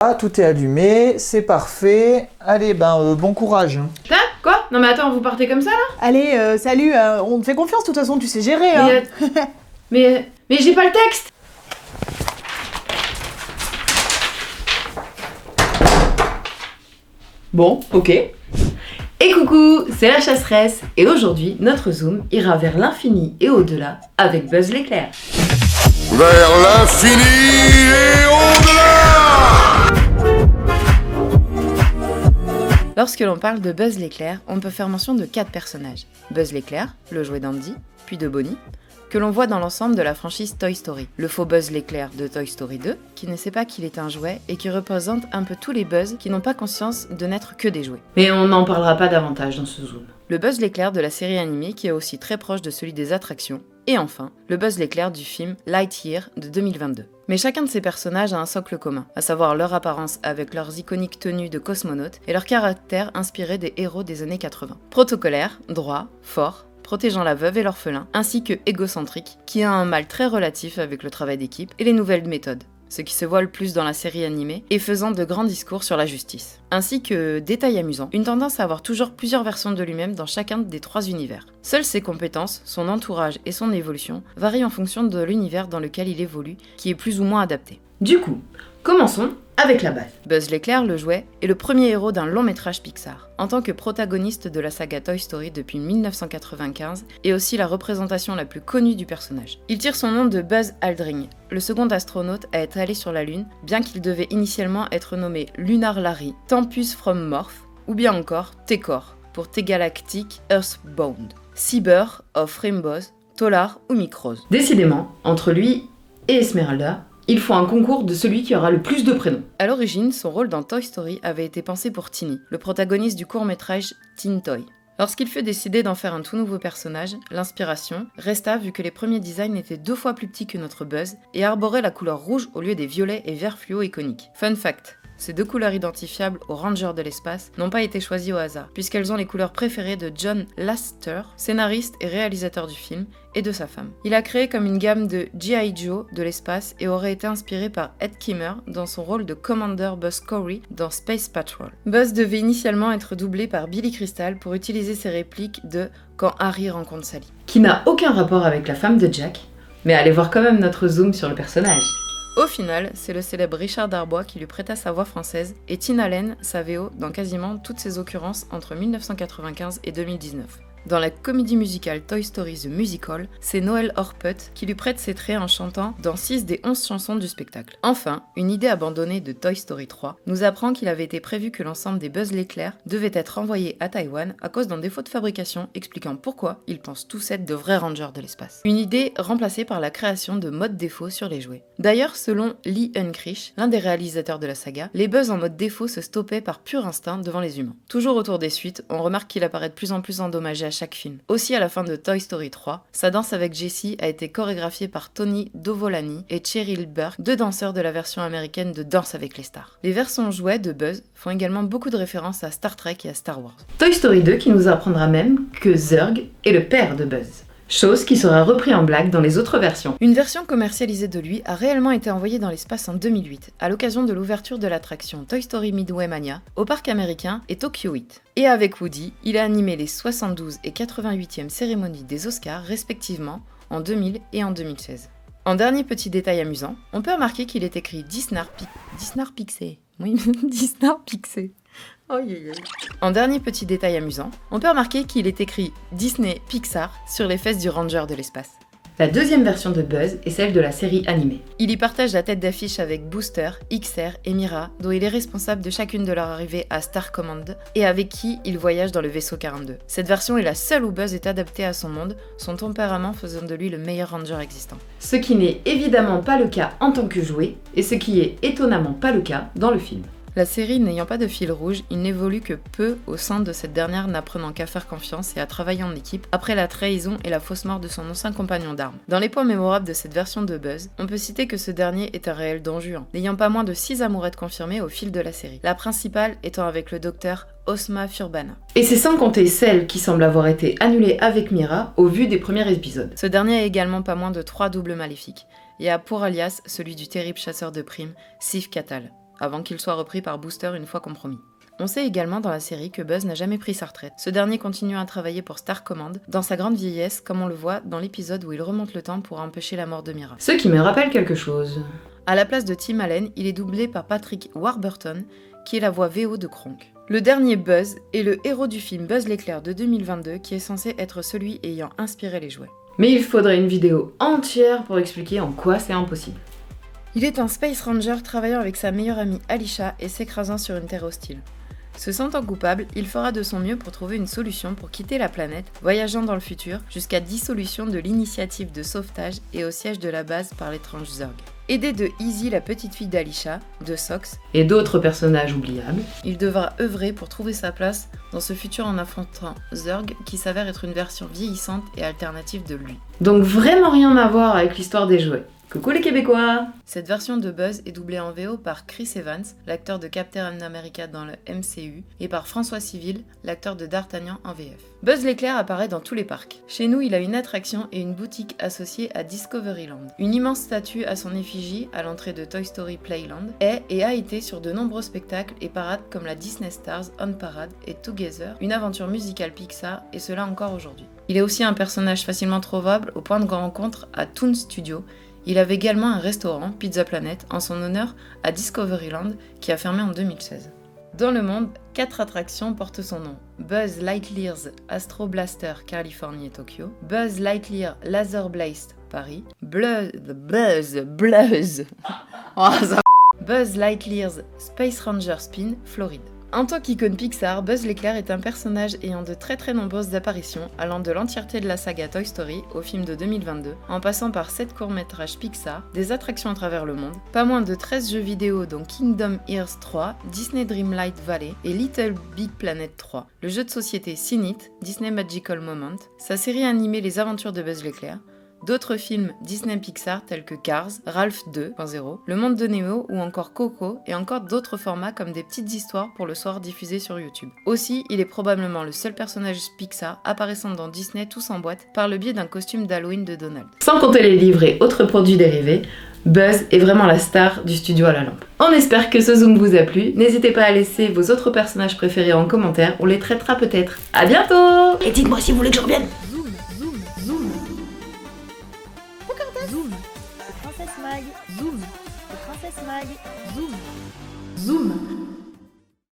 Ah, tout est allumé, c'est parfait. Allez, bon courage. Quoi? Non mais attends, vous partez comme ça là? Allez, salut, on te fait confiance, de toute façon, tu sais gérer, hein. Mais j'ai pas le texte! Bon, ok. Et coucou, c'est la chasseresse, et aujourd'hui, notre zoom ira vers l'infini et au-delà avec Buzz l'éclair. Vers l'infini et au-delà! Lorsque l'on parle de Buzz l'éclair, on peut faire mention de 4 personnages. Buzz l'éclair, le jouet d'Andy, puis de Bonnie, que l'on voit dans l'ensemble de la franchise Toy Story. Le faux Buzz l'éclair de Toy Story 2, qui ne sait pas qu'il est un jouet et qui représente un peu tous les Buzz qui n'ont pas conscience de n'être que des jouets. Mais on n'en parlera pas davantage dans ce zoom. Le Buzz l'éclair de la série animée qui est aussi très proche de celui des attractions. Et enfin, le Buzz l'éclair du film Lightyear de 2022. Mais chacun de ces personnages a un socle commun, à savoir leur apparence avec leurs iconiques tenues de cosmonautes et leur caractère inspiré des héros des années 80. Protocolaire, droit, fort, protégeant la veuve et l'orphelin, ainsi que égocentrique, qui a un mal très relatif avec le travail d'équipe et les nouvelles méthodes, ce qui se voit le plus dans la série animée, et faisant de grands discours sur la justice. Ainsi que, détail amusant, une tendance à avoir toujours plusieurs versions de lui-même dans chacun des 3 univers. Seules ses compétences, son entourage et son évolution varient en fonction de l'univers dans lequel il évolue, qui est plus ou moins adapté. Du coup, commençons avec la base. Buzz l'éclair, le jouet, est le premier héros d'un long métrage Pixar, en tant que protagoniste de la saga Toy Story depuis 1995, et aussi la représentation la plus connue du personnage. Il tire son nom de Buzz Aldrin, le second astronaute à être allé sur la Lune, bien qu'il devait initialement être nommé Lunar Larry, Tempus from Morph, ou bien encore Tekor, pour T-Galactic Earthbound, Seeber of Rainbows, Tolar ou Microse. Décidément, entre lui et Esmeralda, il faut un concours de celui qui aura le plus de prénoms. À l'origine, son rôle dans Toy Story avait été pensé pour Tinny, le protagoniste du court-métrage Teen Toy. Lorsqu'il fut décidé d'en faire un tout nouveau personnage, l'inspiration resta vu que les premiers designs étaient 2 fois plus petits que notre Buzz et arboraient la couleur rouge au lieu des violets et verts fluo iconiques. Fun fact, ces 2 couleurs identifiables aux Rangers de l'espace n'ont pas été choisies au hasard, puisqu'elles ont les couleurs préférées de John Lasseter, scénariste et réalisateur du film, et de sa femme. Il a créé comme une gamme de G.I. Joe de l'espace et aurait été inspiré par Ed Kimmer dans son rôle de Commander Buzz Corey dans Space Patrol. Buzz devait initialement être doublé par Billy Crystal pour utiliser ses répliques de Quand Harry rencontre Sally, qui n'a aucun rapport avec la femme de Jack, mais allez voir quand même notre zoom sur le personnage. Au final, c'est le célèbre Richard Darbois qui lui prêta sa voix française et Tina Allen sa VO dans quasiment toutes ses occurrences entre 1995 et 2019. Dans la comédie musicale Toy Story The Musical, c'est Noël Orput qui lui prête ses traits en chantant dans 6 des 11 chansons du spectacle. Enfin, une idée abandonnée de Toy Story 3 nous apprend qu'il avait été prévu que l'ensemble des Buzz l'éclair devait être envoyé à Taïwan à cause d'un défaut de fabrication expliquant pourquoi ils pensent tous être de vrais rangers de l'espace. Une idée remplacée par la création de modes défaut sur les jouets. D'ailleurs, selon Lee Unkrich, l'un des réalisateurs de la saga, les Buzz en mode défaut se stoppaient par pur instinct devant les humains. Toujours autour des suites, on remarque qu'il apparaît de plus en plus endommagé à chaque film. Aussi à la fin de Toy Story 3, sa danse avec Jessie a été chorégraphiée par Tony Dovolani et Cheryl Burke, 2 danseurs de la version américaine de Danse avec les stars. Les versions jouets de Buzz font également beaucoup de références à Star Trek et à Star Wars. Toy Story 2 qui nous apprendra même que Zurg est le père de Buzz. Chose qui sera repris en blague dans les autres versions. Une version commercialisée de lui a réellement été envoyée dans l'espace en 2008, à l'occasion de l'ouverture de l'attraction Toy Story Midway Mania au parc américain et Tokyo 8. Et avec Woody, il a animé les 72 et 88e cérémonies des Oscars respectivement en 2000 et en 2016. En dernier petit détail amusant, on peut remarquer qu'il est écrit Disney Pixé. Oui, Disney Pixé. En dernier petit détail amusant, on peut remarquer qu'il est écrit Disney Pixar sur les fesses du Ranger de l'espace. La deuxième version de Buzz est celle de la série animée. Il y partage la tête d'affiche avec Booster, XR et Mira, dont il est responsable de chacune de leur arrivée à Star Command, et avec qui il voyage dans le vaisseau 42. Cette version est la seule où Buzz est adapté à son monde, son tempérament faisant de lui le meilleur Ranger existant. Ce qui n'est évidemment pas le cas en tant que jouet, et ce qui est étonnamment pas le cas dans le film. La série n'ayant pas de fil rouge, il n'évolue que peu au sein de cette dernière, n'apprenant qu'à faire confiance et à travailler en équipe après la trahison et la fausse mort de son ancien compagnon d'armes. Dans les points mémorables de cette version de Buzz, on peut citer que ce dernier est un réel Don Juan, n'ayant pas moins de 6 amourettes confirmées au fil de la série, la principale étant avec le docteur Osma Furbana. Et c'est sans compter celle qui semble avoir été annulée avec Mira au vu des premiers épisodes. Ce dernier a également pas moins de 3 doubles maléfiques, et a pour alias celui du terrible chasseur de primes, Sif Catal. avant qu'il soit repris par Booster une fois compromis. On sait également dans la série que Buzz n'a jamais pris sa retraite. Ce dernier continue à travailler pour Star Command dans sa grande vieillesse, comme on le voit dans l'épisode où il remonte le temps pour empêcher la mort de Mira. Ce qui me rappelle quelque chose. À la place de Tim Allen, il est doublé par Patrick Warburton, qui est la voix VO de Kronk. Le dernier Buzz est le héros du film Buzz l'éclair de 2022, qui est censé être celui ayant inspiré les jouets. Mais il faudrait une vidéo entière pour expliquer en quoi c'est impossible. Il est un Space Ranger travaillant avec sa meilleure amie Alisha et s'écrasant sur une terre hostile. Se sentant coupable, il fera de son mieux pour trouver une solution pour quitter la planète, voyageant dans le futur jusqu'à dissolution de l'initiative de sauvetage et au siège de la base par l'étrange Zurg. Aidé de Izzy, la petite fille d'Alisha, de Sox et d'autres personnages oubliables, il devra œuvrer pour trouver sa place dans ce futur en affrontant Zurg qui s'avère être une version vieillissante et alternative de lui. Donc vraiment rien à voir avec l'histoire des jouets. Coucou les Québécois! Cette version de Buzz est doublée en VO par Chris Evans, l'acteur de Captain America dans le MCU, et par François Civil, l'acteur de D'Artagnan en VF. Buzz l'éclair apparaît dans tous les parcs. Chez nous, il a une attraction et une boutique associée à Discoveryland. Une immense statue à son effigie à l'entrée de Toy Story Playland est et a été sur de nombreux spectacles et parades comme la Disney Stars On Parade et Together, une aventure musicale Pixar, et cela encore aujourd'hui. Il est aussi un personnage facilement trouvable au point de rencontre à Toon Studio. Il avait également un restaurant, Pizza Planet, en son honneur à Discoveryland, qui a fermé en 2016. Dans le monde, 4 attractions portent son nom. Buzz Lightyear's Astro Blaster, Californie et Tokyo. Buzz Lightyear Laser Blast, Paris. Buzz Lightyear's Space Ranger Spin, Floride. En tant qu'icône Pixar, Buzz l'éclair est un personnage ayant de très nombreuses apparitions, allant de l'entièreté de la saga Toy Story au film de 2022, en passant par 7 courts-métrages Pixar, des attractions à travers le monde, pas moins de 13 jeux vidéo dont Kingdom Hearts 3, Disney Dreamlight Valley et Little Big Planet 3, le jeu de société Sin It, Disney Magical Moment, sa série animée Les Aventures de Buzz l'éclair, d'autres films Disney Pixar tels que Cars, Ralph 2.0, Le Monde de Nemo ou encore Coco et encore d'autres formats comme des petites histoires pour le soir diffusées sur YouTube. Aussi, il est probablement le seul personnage Pixar apparaissant dans Disney Tous en boîte par le biais d'un costume d'Halloween de Donald. Sans compter les livres et autres produits dérivés, Buzz est vraiment la star du studio à la lampe. On espère que ce zoom vous a plu, n'hésitez pas à laisser vos autres personnages préférés en commentaire, on les traitera peut-être. À bientôt! Et dites-moi si vous voulez que je revienne! Zoom, le Princesse Mag, Zoom, le Princesse Mag, Zoom. Zoom.